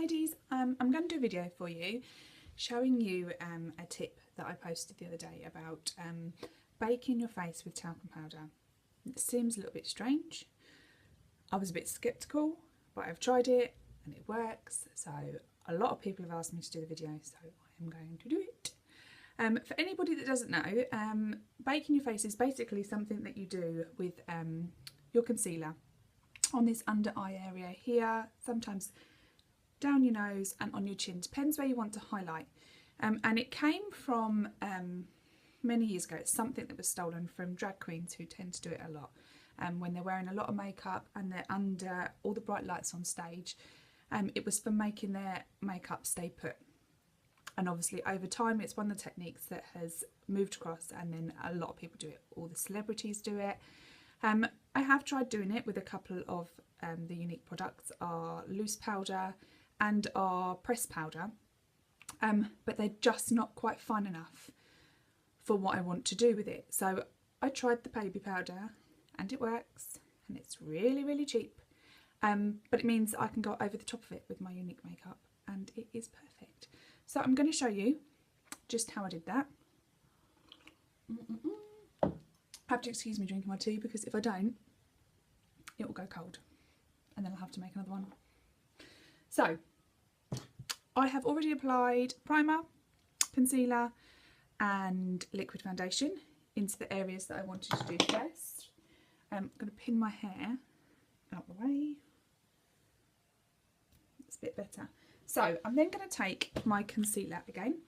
ladies, I'm going to do a video for you showing you a tip that I posted the other day about baking your face with talcum powder. It seems a little bit strange. I was a bit sceptical, but I've tried it and it works. So a lot of people have asked me to do the video, so I am going to do it. For anybody that doesn't know, baking your face is basically something that you do with your concealer on this under eye area here, sometimes down your nose and on your chin, depends where you want to highlight. And it came from many years ago. It's something that was stolen from drag queens who tend to do it a lot when they're wearing a lot of makeup and they're under all the bright lights on stage. It was for making their makeup stay put. And obviously over time it's one of the techniques that has moved across, and then a lot of people do it. All the celebrities do it. I have tried doing it with a couple of the unique products, our loose powder and our pressed powder, but they're just not quite fine enough for what I want to do with it. So I tried the baby powder and it works, and it's really, really cheap, but it means I can go over the top of it with my unique makeup and it is perfect. So I'm going to show you just how I did that. I have to excuse me drinking my tea, because if I don't, it will go cold and then I'll have to make another one. So I have already applied primer, concealer and liquid foundation into the areas that I wanted to do first. I'm going to pin my hair out the way. It's a bit better. So I'm then going to take my concealer again.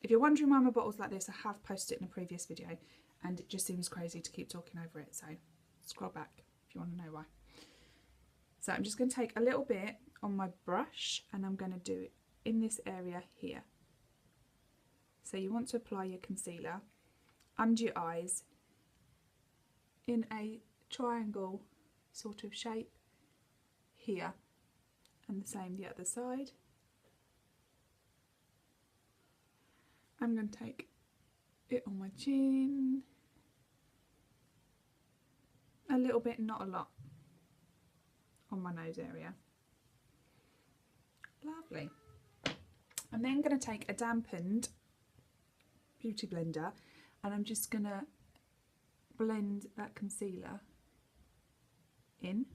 If you're wondering why my bottle's like this, I have posted it in a previous video and it just seems crazy to keep talking over it, so scroll back if you want to know why. So I'm just going to take a little bit on my brush and I'm going to do it in this area here. So you want to apply your concealer under your eyes in a triangle sort of shape here, and the same the other side. I'm going to take it on my chin, a little bit, not a lot, on my nose area. Lovely. I'm then going to take a dampened beauty blender and I'm just going to blend that concealer in.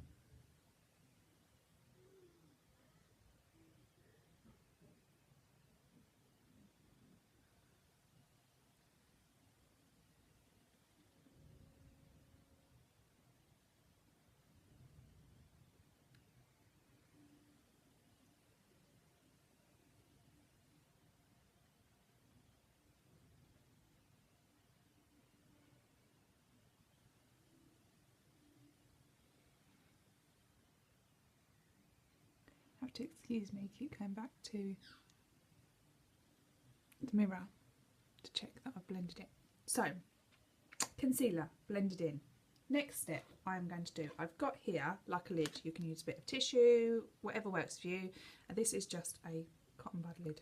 Have to excuse me, keep going back to the mirror to check that I've blended it. So concealer blended in. Next step I'm going to do, I've got here like a lid, you can use a bit of tissue, whatever works for you, and this is just a cotton bud lid,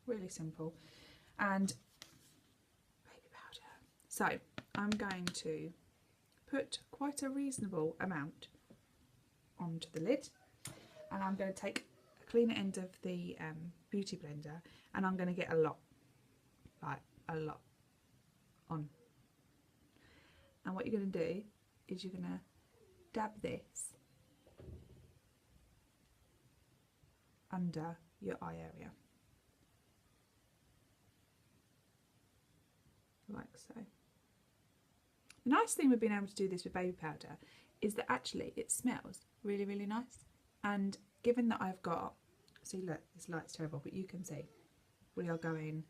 really simple, and baby powder. So I'm going to put quite a reasonable amount onto the lid, and I'm going to take a cleaner end of the beauty blender and I'm going to get a lot, like a lot on. And what you're going to do is you're going to dab this under your eye area, like so. The nice thing with being able to do this with baby powder is that actually it smells really, really nice. And given that I've got, see look, this light's terrible, but you can see we are going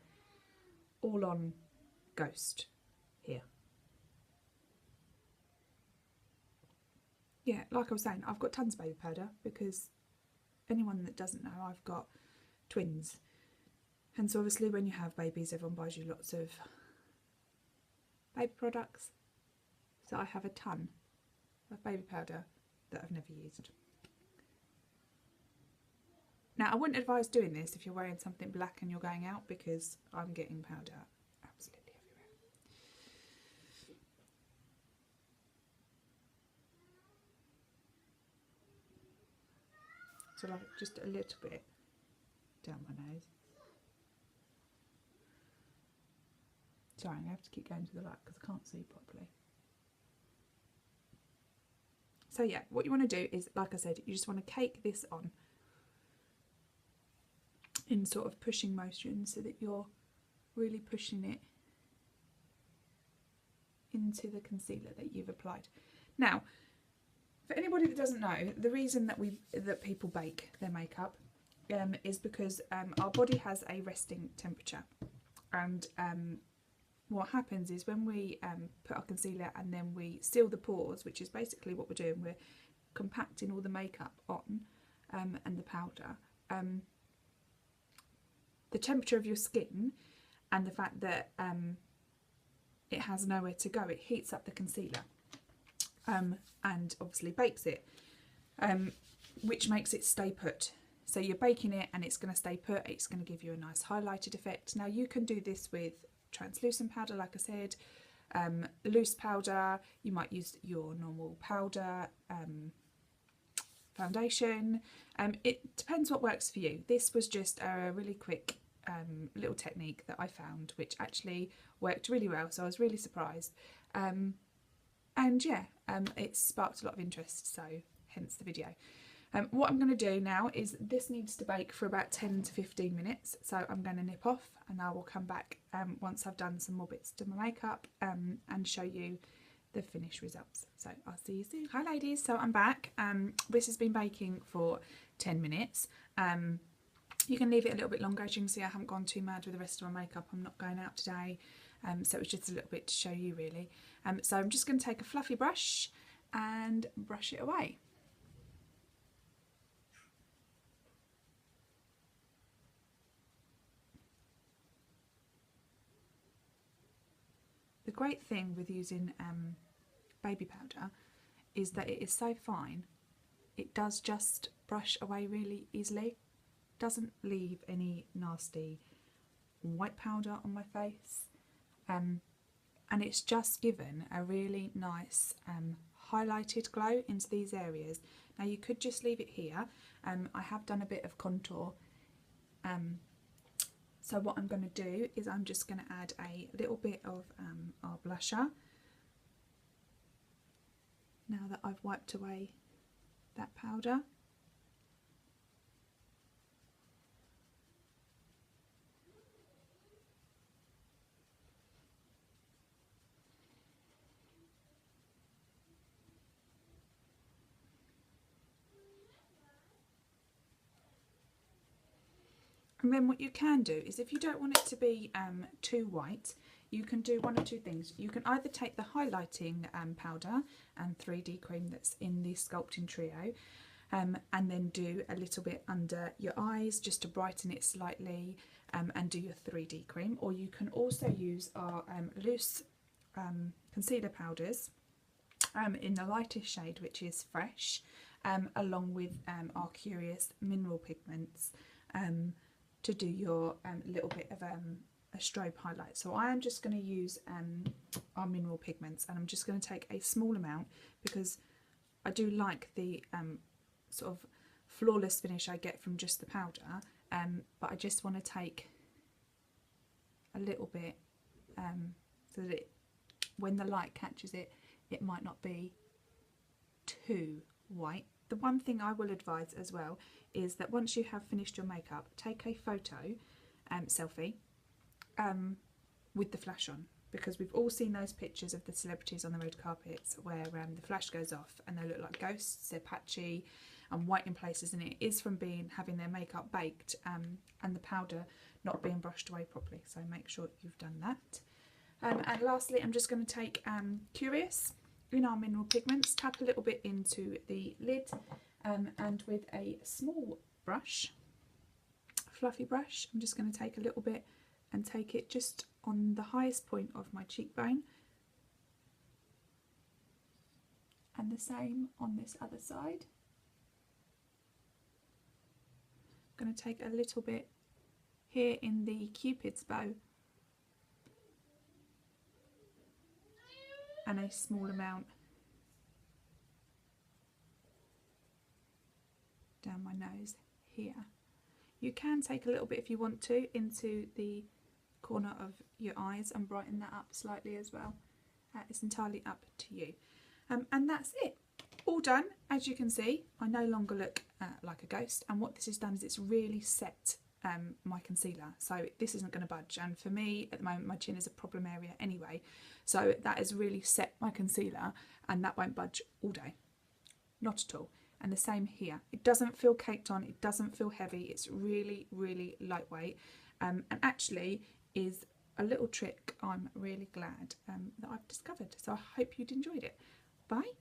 all on Ghost here. Yeah, like I was saying, I've got tons of baby powder because anyone that doesn't know, I've got twins. And so obviously when you have babies, everyone buys you lots of baby products. So I have a ton of baby powder that I've never used. Now I wouldn't advise doing this if you're wearing something black and you're going out, because I'm getting powder absolutely everywhere. So like just a little bit down my nose. Sorry, I'm going to have to keep going to the light because I can't see properly. So yeah, what you want to do is, like I said, you just want to cake this on in sort of pushing motion so that you're really pushing it into the concealer that you've applied. Now, for anybody that doesn't know, the reason that people bake their makeup is because our body has a resting temperature, and what happens is when we put our concealer and then we seal the pores, which is basically what we're doing, we're compacting all the makeup on and the powder. The temperature of your skin and the fact that it has nowhere to go, it heats up the concealer and obviously bakes it, which makes it stay put. So you're baking it and it's going to stay put, it's going to give you a nice highlighted effect. Now you can do this with translucent powder, like I said, loose powder, you might use your normal powder, foundation, it depends what works for you. This was just a really quick little technique that I found which actually worked really well, so I was really surprised, and yeah, it sparked a lot of interest, so hence the video. What I'm going to do now is this needs to bake for about 10 to 15 minutes, so I'm going to nip off and I will come back once I've done some more bits to my makeup and show you the finished results. So I'll see you soon. Hi ladies, so I'm back. This has been baking for 10 minutes. You can leave it a little bit longer. As you can see, I haven't gone too mad with the rest of my makeup. I'm not going out today, so it was just a little bit to show you really. So I'm just going to take a fluffy brush and brush it away. The great thing with using baby powder is that it is so fine, it does just brush away really easily, doesn't leave any nasty white powder on my face, and it's just given a really nice highlighted glow into these areas. Now you could just leave it here. I have done a bit of contour, so what I'm going to do is I'm just going to add a little bit of our blusher now that I've wiped away that powder. And then what you can do is, if you don't want it to be too white, you can do one or two things. You can either take the highlighting powder and 3D cream that's in the Sculpting Trio, and then do a little bit under your eyes just to brighten it slightly, and do your 3D cream. Or you can also use our loose concealer powders in the lightest shade, which is Fresh, along with our Curious mineral pigments, to do your little bit of a strobe highlight. So I am just going to use our mineral pigments, and I'm just going to take a small amount because I do like the sort of flawless finish I get from just the powder, but I just want to take a little bit so that when the light catches it, it might not be too white. The one thing I will advise as well is that once you have finished your makeup, take a photo, selfie, with the flash on, because we've all seen those pictures of the celebrities on the red carpets where the flash goes off and they look like ghosts, they're patchy and white in places, and it is from having their makeup baked and the powder not being brushed away properly. So make sure you've done that. And lastly, I'm just going to take Curious in our mineral pigments, tap a little bit into the lid, and with a small brush, fluffy brush, I'm just going to take a little bit and take it just on the highest point of my cheekbone, and the same on this other side. I'm going to take a little bit here in the Cupid's bow and a small amount down my nose here. You can take a little bit if you want to into the corner of your eyes and brighten that up slightly as well. It's entirely up to you. And that's it. All done. As you can see, I no longer look like a ghost, and what this has done is it's really set my concealer, so this isn't going to budge. And for me at the moment, my chin is a problem area anyway, so that has really set my concealer, and that won't budge all day, not at all. And the same here, it doesn't feel caked on, it doesn't feel heavy, it's really, really lightweight, and actually is a little trick I'm really glad that I've discovered. So I hope you'd enjoyed it. Bye.